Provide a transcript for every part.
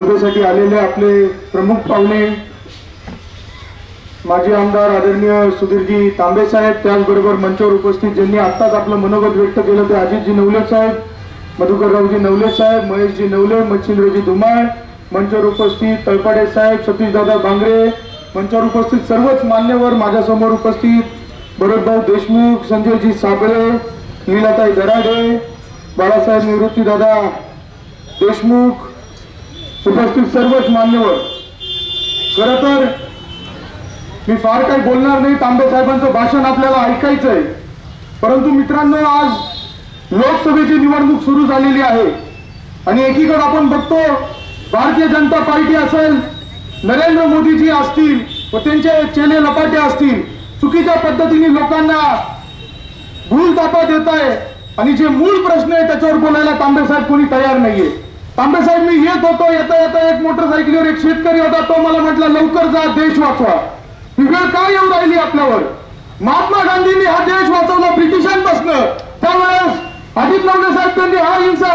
साठी आलेले आपले प्रमुख पाहुणे माजी आमदार आदरणीय सुधीरजी तांबे साहेब, त्याचबरोबर मंचावर उपस्थित ज्यांनी आत्ताच आपलं मनोगत व्यक्त केलं ते अजितजी नवले साहेब, मधुकररावजी नवले साहेब, महेशजी नवले, मच्छिंद्रजी धुमाळ, मंचावर उपस्थित तळपाडे साहेब, सतीशदादा भांगरे, मंचावर उपस्थित सर्वच मान्यवर, माझ्यासमोर उपस्थित भरतभाऊ देशमुख, संजयजी साबळे, लीलाताई दराडे, बाळासाहेब निवृत्तीदादा देशमुख, उपस्थित सर्वच मान्यवर. खरं तर मी फार काही बोलणार नाही, तांबे साहेबांचं भाषण आपल्याला ऐकायचं आहे. परंतु मित्रांनो, आज लोकसभेची निवडणूक सुरू झालेली आहे आणि एकीकडे आपण बघतो भारतीय जनता पार्टी असेल, नरेंद्र मोदीजी असतील व त्यांचे चेले लपाटे असतील, चुकीच्या पद्धतीने लोकांना भूल तापा देत आहे आणि जे मूळ प्रश्न आहे त्याच्यावर बोलायला तांबे साहेब कोणी तयार नाहीये. तांबे साहेब, मी येत होतो, येता येता एक मोटरसायकलीवर एक शेतकरी होता, तो मला म्हटला लवकर जा, देश वाचवा. ही वेळ काय येऊ राहिली आपल्यावर? महात्मा गांधींनी हा देश वाचवला ब्रिटिशांपासून. त्यावेळेस अजित नवले साहेब त्यांनी हा हिंसा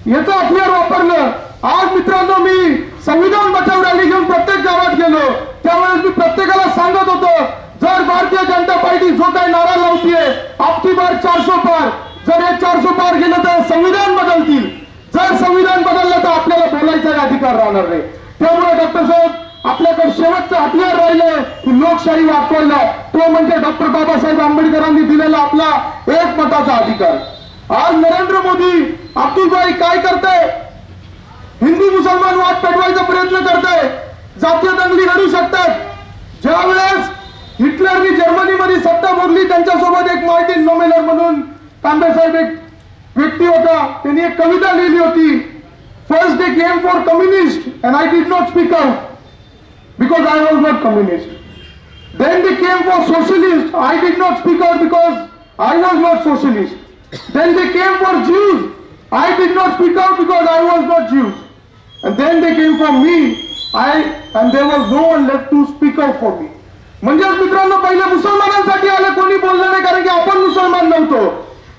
याचं हत्यार वापरलं. आज मित्रांनो, मी संविधान बचाव रॅली घेऊन प्रत्येक गावात गेलो, त्यावेळेस मी प्रत्येकाला सांगत होतो, जर भारतीय जनता पार्टी जो काही नारा लावतीये आपकी बार 400 पार, जर हे 400 पार गेलं तर संविधान बदलतील. जर संविधान बदललं तर आपल्याला बोलायचा अधिकार राहणार नाही. त्यामुळे डॉक्टर साहेब, आपल्याकडे शेवटचं हत्यार राहिलंय की लोकशाही वाचवायला, तो म्हणजे डॉक्टर बाबासाहेब आंबेडकरांनी दिलेला आपला एकमताचा अधिकार. आज नरेंद्र मोदी अब्दुलभाई काय करताय? हिंदू मुसलमान वाद पेटवायचा प्रयत्न करताय, जातीय दंगली लढू शकतात. ज्या वेळेस हिटलरनी जर्मनीमध्ये सत्ता भोगली, त्यांच्यासोबत एक मार्टिन नोमेलर म्हणून तांबे साहेब एक व्यक्ती होता, त्यांनी एक कविता लिहिली होती, first day came for communist and I did not speak out because I was not communist. Then they came for socialist, I did not speak out because I was not socialist. Then they came for Jews, I did not speak out because I was not Jews. And then they came for me, and there was no one left to speak out for me. म्हणजे मित्रांनो, पहिले मुसलमानांसाठी आले, कोणी बोललं नाही, कारण की आपण मुसलमान नव्हतो.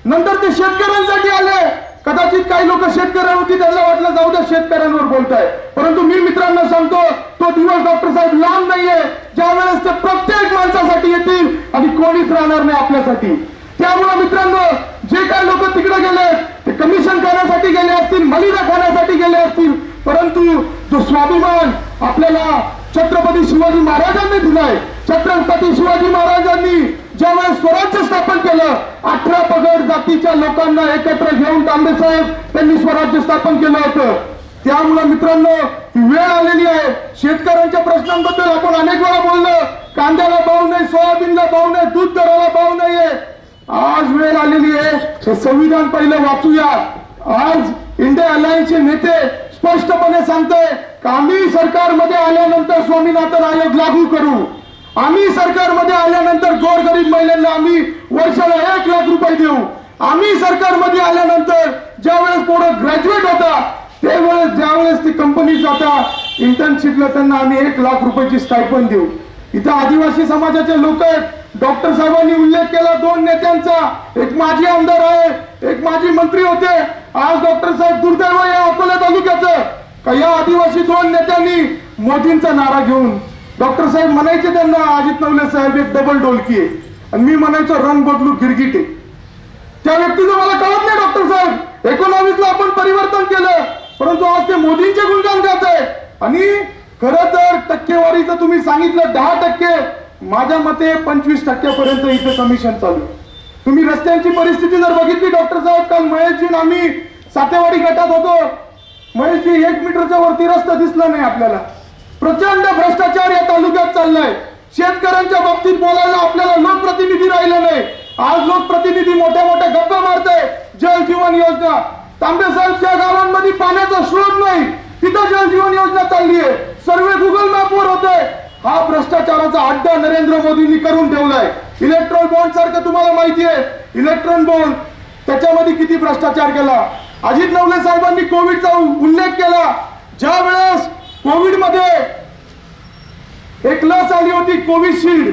नंतर ते शेतकऱ्यांसाठी आले, कदाचित काही लोक शेतकऱ्यांवरती त्यांना वाटलं जाऊ द्या शेतकऱ्यांवर बोलताय, परंतु मी मित्रांना सांगतो तो दिवस डॉक्टर साहेब लांब नाहीये ज्या वेळेस ते प्रत्येक माणसासाठी येतील आणि कोणीच राहणार नाही आपल्यासाठी. त्यामुळे मित्रांनो, जे काही लोक तिकडे गेले ते कमिशन खाण्यासाठी गेले असतील, मलिदा खाण्यासाठी गेले असतील, परंतु जो स्वाभिमान आपल्याला छत्रपती शिवाजी महाराजांनी दिलाय, छत्रपती शिवाजी महाराजांनी ज्यावेळेस स्वराज्य स्थापन केलं, 18 पगड जातीच्या लोकांना एकत्र घेऊन तांबे साहेब त्यांनी स्वराज्य स्थापन केलं होतं. त्यामुळे मित्रांनो, वेळ आलेली आहे. शेतकऱ्यांच्या प्रश्नांबद्दल आपण अनेक वेळा बोललो, कांद्याला भाव नाही, सोयाबीनला भाव नाही, दूध दराला भाव नाहीये. आज वेळ आलेली आहे, हे संविधान पहिलं वाचूया. आज इंडिया अलायन्सचे नेते स्पष्टपणे सांगताय की आम्ही सरकारमध्ये आल्यानंतर स्वामीनाथन आयोग लागू करू, आम्ही सरकारमध्ये आल्यानंतर गोरगरीब महिलांना आम्ही वर्षाला 1 लाख रुपये देऊ, आम्ही सरकारमध्ये आल्यानंतर ज्या वेळेस पोरं ग्रॅज्युएट होता त्यावेळेस ज्यावेळेस ती कंपनी जाता इंटर्नशिपला त्यांना आम्ही 1 लाख रुपयाची स्टायपंड देऊ. इथं आदिवासी समाजाचे लोक आहेत. डॉक्टर साहेबांनी उल्लेख केला 2 नेत्यांचा, एक माजी आमदार आहे, एक माजी मंत्री होते. आज डॉक्टर साहेब दुर्दैव या अकोला तालुक्याचं का या आदिवासी 2 नेत्यांनी मोदींचा नारा घेऊन डॉक्टर साहेब म्हणायचे त्यांना, अजित नवले साहेब एक डबल डोलकी आहे, आणि मी म्हणायचो रंग बदलू गिरगिट आहे. त्या व्यक्तीचं मला कळत नाही. डॉक्टर साहेब 19 ला आपण परिवर्तन केलं, परंतु आज ते मोदींचे गुणगान गात आहे. आणि खरं तर टक्केवारीचं तुम्ही सांगितलं 10%, माझ्या मते 25% पर्यंत इथे कमिशन चालू. तुम्ही रस्त्यांची परिस्थिती जर बघितली डॉक्टर साहेब, काल महेशजी आम्ही सातेवाडी गटात होतो, महेशजी 1 मीटरच्या वरती रस्ता दिसला नाही आपल्याला. प्रचंड भ्रष्टाचार या तालुक्यात चाललाय. शेतकऱ्यांच्या बाबतीत बोलायला आपल्याला लोकप्रतिनिधी राहिले नाही. आज लोकप्रतिनिधी मोठ्या मोठ्या गप्पा मारताय. जल जीवन योजना, तांबे साहेबच्या गावांमध्ये पाण्याचा स्रोत नाही, तिथं जल जीवन योजना चालली आहे. सर्वे गुगल मॅपवर होते. हा भ्रष्टाचाराचा अड्डा नरेंद्र मोदींनी करून ठेवलाय. इलेक्ट्रॉन बॉन्ड सारखं तुम्हाला माहिती आहे, इलेक्ट्रॉन बॉन्ड त्याच्यामध्ये किती भ्रष्टाचार केला. अजित नवले साहेबांनी कोविडचा उल्लेख केला. ज्या वेळेस कोविड मध्ये एक लस आली होती कोविशिल्ड,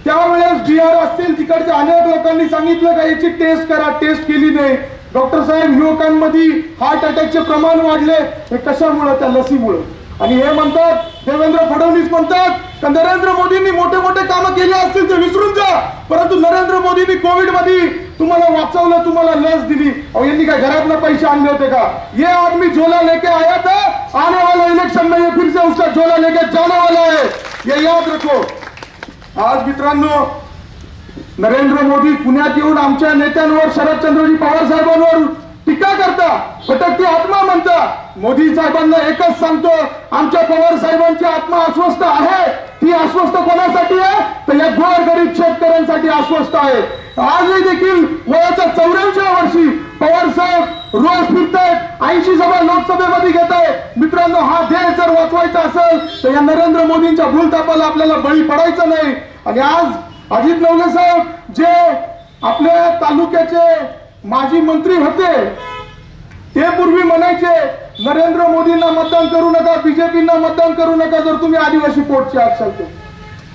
त्यावेळेस बिहार असतील तिकडच्या अनेक लोकांनी सांगितलं का याची टेस्ट करा, टेस्ट केली नाही. डॉक्टर साहेब युवकांमध्ये हार्ट अटॅकचे प्रमाण वाढले, हे कशामुळे? त्या लसीमुळे. आणि हे म्हणतात, देवेंद्र फडणवीस म्हणतात का नरेंद्र मोदींनी मोठे मोठे कामं केली असतील ते विसरून जा, परंतु नरेंद्र मोदींनी कोविड मध्ये तुम्हाला वाचवलं, तुम्हाला लस दिली. अहो यांनी काय घरातले पैसे आणले होते का? ये आदमी झोला लेके आया था, आने वाले इलेक्शन में ये फिर से उसका झोला लेके जाने वाला है, ये याद रखो. आज मित्रांनो, नरेंद्र मोदी पुण्यात येऊन आमच्या नेत्यांवर, शरदचंद्रजी पवार साहेबांवर टीका करता, भटकती आत्मा म्हणता. मोदी साहेबांना एकच सांगतो, आमच्या पवार साहेबांची आत्मा अस्वस्थ आहे. ती अस्वस्थ कोणासाठी आहे? तर या गोरगरीब शेतकऱ्यांसाठी अस्वस्थ आहे. आजही देखील वयाच्या 84व्या वर्षी पवार साहेब रोज फिरतायत, 80 सभा लोकसभेमध्ये घेत आहेत. मित्रांनो, हा देश जर वाचवायचा असेल तर या नरेंद्र मोदींच्या भूलथापाला आपल्याला बळी पडायचं नाही. आणि आज अजित नवले साहेब जे आपल्या तालुक्याचे माजी मंत्री होते, ते पूर्वी म्हणायचे नरेंद्र मोदींना मतदान करू नका, बीजेपींना मतदान करू नका जर तुम्ही आदिवासी पोटचे असाल तर.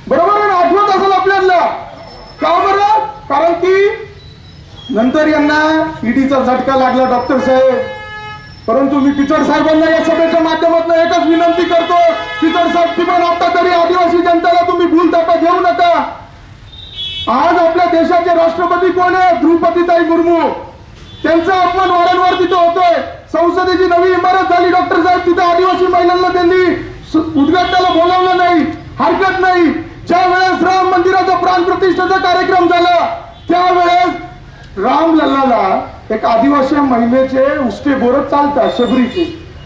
बरोबर आहे, आठवत असेल आपल्याला. का बरं? कारण की नंतर यांना ईडीचा झटका लागला डॉक्टर साहेब. परंतु मी पिचड साहेबांना या सभेच्या माध्यमातून एकच विनंती करतो, पिचड साहेब किमान आता तरी आदिवासी जनतेला तुम्ही भूलथापा घेऊ नका. आज आपल्या देशाचे राष्ट्रपती कोण आहे? द्रौपदीताई मुर्मू. त्यांचा अपमान वारंवार तिथं होतोय. संसदेची नवी इमारत झाली डॉक्टर साहेब, तिथे आदिवासी महिलांना त्यांनी उद्घाटनाला बोलावलं नाही, हरकत नाही. ज्या वेळेस राम मंदिराचा प्राण प्रतिष्ठेचा कार्यक्रम झाला त्यावेळेस रामलल्लाला एक आदिवासी महिलेचे उष्टे बोर चालतात शबरीचे.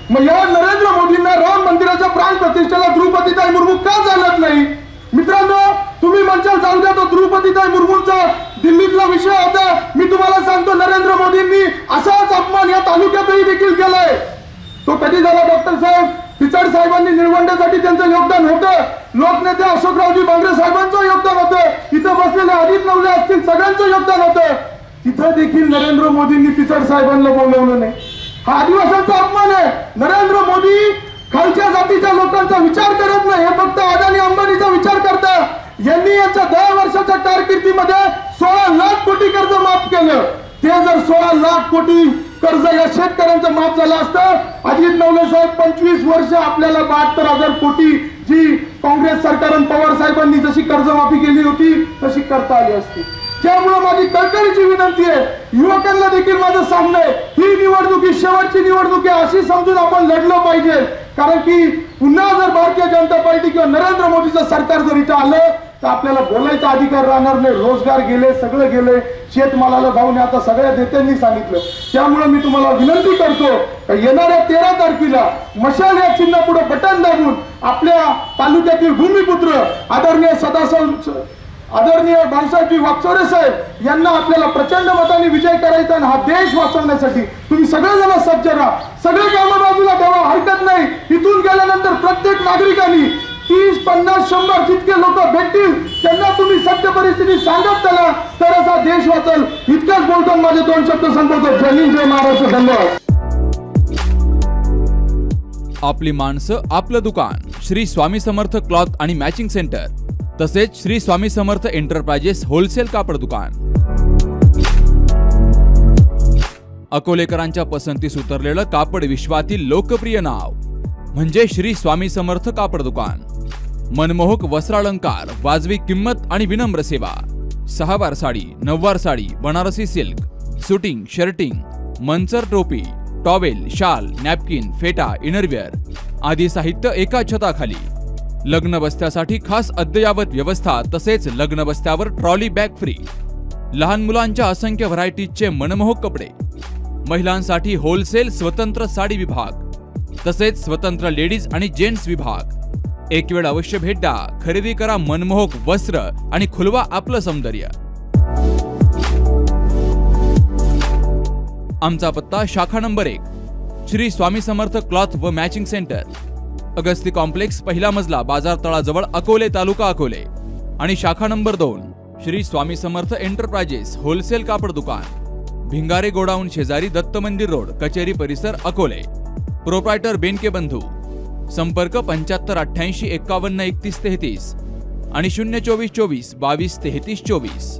मग या नरेंद्र मोदींना राम मंदिराच्या प्राण प्रतिष्ठेला द्रौपदीताई मुर्मू का चालत नाही? मित्रांनो, तुम्ही म्हणशाल जाऊ द्या, तो द्रौपदीताई मुर्मूंचा दिल्लीतला विषय होता. मी तुम्हाला सांगतो, नरेंद्र मोदींनी असाच अपमान या तालुक्यातही देखील केलाय. तो कधी झाला डॉक्टर साहेब? पिचड साहेबांनी निळवंड्यासाठी त्यांचं योगदान होतं, लोकनेते अशोकरावजी बांगरे साहेबांचं योगदान होतं, इथं बसलेले अजित नवले असतील सगळ्यांचं योगदान होतं. तिथं देखील नरेंद्र मोदींनी पिचड साहेबांना बोलवलं नाही. हा आदिवासींचा अपमान आहे. नरेंद्र मोदी खालच्या जातीच्या लोकांचा विचार करत नाही, हे फक्त अदानी अंबानीचा विचार करतात. यांनी यांच्या 10 वर्षाच्या कारकिर्दीमध्ये 16 लाख कोटी कर्ज माफ केलं. ते जर 16 लाख कोटी कर्ज या शेतकऱ्यांचं माफ झालं असतं, अजित नवले साहेब 25 वर्ष आपल्याला 72,000 कोटी जी काँग्रेस सरकारने पवार साहेबांनी जशी कर्जमाफी केली होती तशी करता आली असती. त्यामुळे माझी कळकळीची विनंती आहे, युवकांना देखील माझं सांगणं आहे, ही निवडणूक ही शेवटची निवडणूक आहे अशी समजून आपण लढलं पाहिजे. कारण की पुन्हा जर भारतीय जनता पार्टी किंवा नरेंद्र मोदीचं सरकार जर इथं आलं तर आपल्याला बोलायचा अधिकार राहणार नाही. रोजगार गेले, सगळं गेले, शेतमालाला भाव नाही, आता सगळ्या नेत्यांनी सांगितलं. त्यामुळे मी तुम्हाला विनंती करतो, येणाऱ्या 13 तारखेला मशाल या चिन्ह पुढे बटन दाबून आपल्या तालुक्यातील भूमिपुत्र आदरणीय भाऊसाहेबजी वाकचौरे साहेब यांना आपल्याला प्रचंड मताने विजय करायचा आणि हा देश वाचवण्यासाठी तुम्ही सगळेजण सज्ज राहा. सगळे कामं बाजूला ठेवा, हरकत नाही. इथून गेल्यानंतर प्रत्येक नागरिकांनी 30, 50, 100 जितके लोक भेटतील त्यांना तुम्ही सत्य परिस्थिती सांगत चला, तरच हा देश वाचल. इतकंच बोलतो, माझे 2 शब्द संपवतो. जय हिंद, जय महाराष्ट्र. धन्यवाद. आपली माणसं, आपलं दुकान. श्री स्वामी समर्थ क्लॉथ आणि मॅचिंग सेंटर, तसेच श्री स्वामी समर्थ एंटरप्राइजेस होलसेल कापड दुकान. अकोलेकरांच्या पसंतीस उतरलेलं कापड विश्वातील लोकप्रिय नाव म्हणजे श्री स्वामी समर्थ कापड दुकान. मनमोहक वस्त्रालंकार, वाजवी किंमत आणि विनम्र सेवा. 6 वार साडी, 9 वार sari, Banarasi silk, suiting, shirting, Manchar टोपी, टॉवेल, शाल, नॅपकिन, फेटा, इनरवेअर आदी साहित्य एका छताखाली. लग्न बस्त्यासाठी खास अद्ययावत व्यवस्था, तसेच लग्न बस्त्यावर ट्रॉली बॅग फ्री. लहान मुलांच्या असंख्य व्हरायटीजचे मनमोहक कपडे. महिलांसाठी होलसेल स्वतंत्र साडी विभाग, तसेच स्वतंत्र लेडीज आणि जेंट्स विभाग. एक वेळ अवश्य भेट द्या. खरेदी करा मनमोहक वस्त्र आणि खुलवा आपलं सौंदर्य. आमचा पत्ता शाखा नंबर 1 श्री स्वामी समर्थ क्लॉथ व मॅचिंग सेंटर, अगस्ती कॉम्प्लेक्स, पहिला मजला, बाजार तळाजवळ, अकोले, तालुका अकोले. आणि शाखा number 2 Shri Swami Samarth enterprises wholesale कापड दुकान, भिंगारे गोडाऊन शेजारी, दत्त मंदिर रोड, कचेरी परिसर, अकोले. प्रोप्रायटर बेनके बंधू. संपर्क 75 88 51 31 33 आणि 024 24 22 33 24.